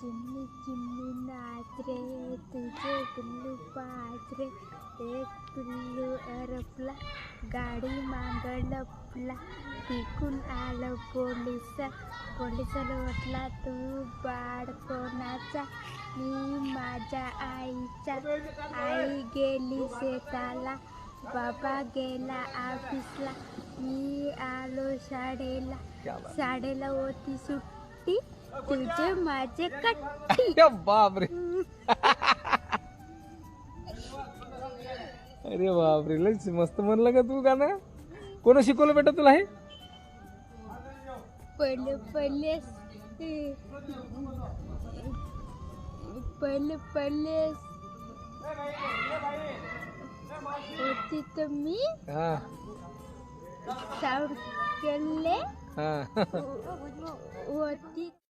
chimney chimney नाच रे तुझे पिल्लू पाच रे एक पिल्लू अरपला गाडी माग लपला तिकून आलं पोलिसाला वाटला तू बाळ कोणाचा मी माझ्या आईचा आई गेली शेताला बाबा गेला ऑफिसला मी आलो शाळेला होती सुट्टी तुझे माझे कट्टी बापरे अरे बापरे लय मस्त म्हणलं का तू गाणं कोण शिकवलं बेटा तुला हे पहिले होती तर मी साऊंड केले होती